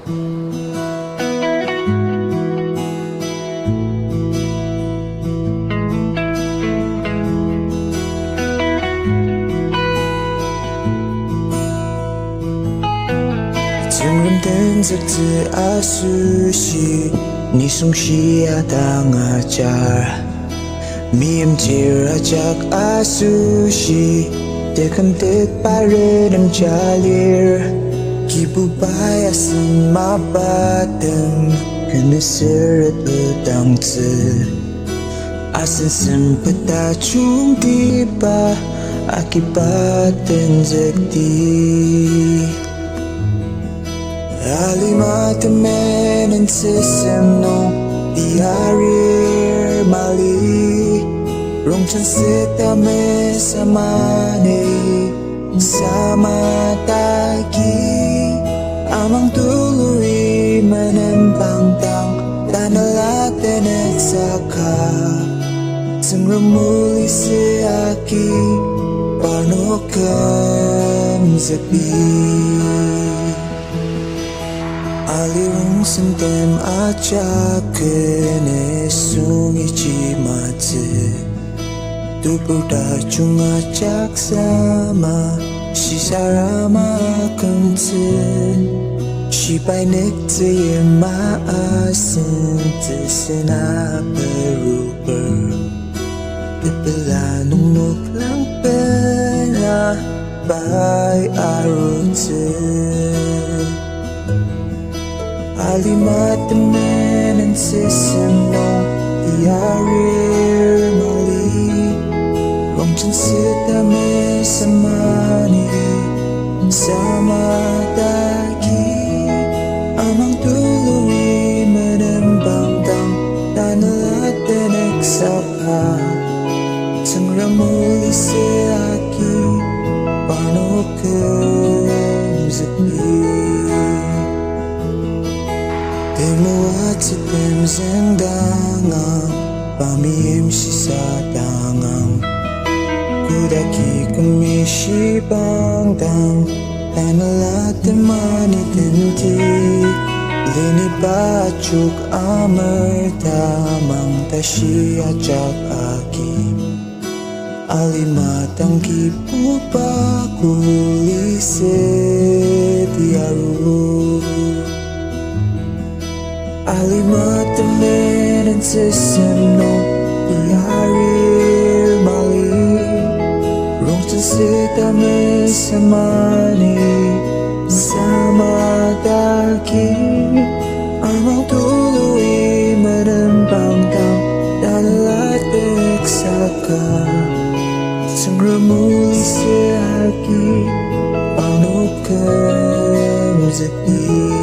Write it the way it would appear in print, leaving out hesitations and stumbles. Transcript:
Giấc zi a su shi ni sung shi a dang a jar mi em tir a jak a su shi de kam tek pa re dam jalir kibuba ya sin ma ba dang kene seret dang zi asin sempata chung di ba akibat dan zakti Alimat menen sesemno diarir mali rong chan seta me samane sama tagi amang tului menempang tang tanah tenek saka semremuli seaki parnokam zepi Alirung sentem aja kene sungi cimatse Tupur dacung ajak sama Sisarama kengse Sipai nek tse maasen Tesena beruber Tepela nung lang pena Bai arutse Alimat menen sesemno diarir mali rong chan seta me samani sama dagi amang tului menembang tang tanah tenek sapa sengramuli seaki panokem zepi Temuat setem zendangang Pamiem sisa dangang Kudaki kemishi bangdang Tanala temani tenti Lini bacuk amar tamang Tashi ajak aki Alimatang KIBUBA KULI SUDI Alimat menen sesemno diarir mali rong chan seta me samani sama dagi amang tului menempang tang dalam tek saka sengramuli seaki panokem zepi